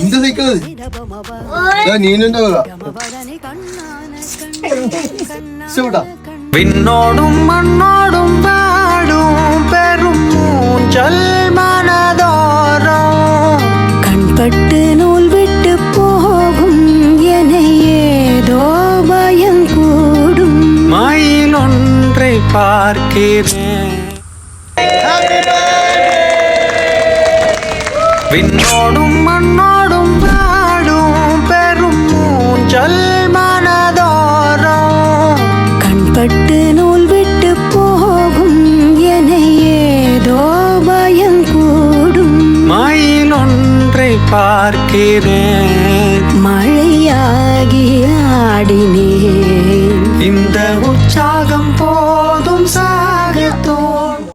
இந்த சைக்கிள் நீனுണ്ടാവുക விண்ணோடும் மண்ணோடும் பாடும் பெரும் மூஞ்சல் மனதோறும் கண்பட்டு நூல் விட்டு போகும் என ஏதோ பயம் கூடும் மயில் ஒன்றை பார்க்கிறேன் விண்ணோடும் மண்ணோடும் பாடும் பெரும் மூஞ்சல் மனதோறும் கண்பட்டு நூல் விட்டு போகும் என ஏதோ பயம் கூடும் மயில் ஒன்றை பார்க்கிறேன் மழை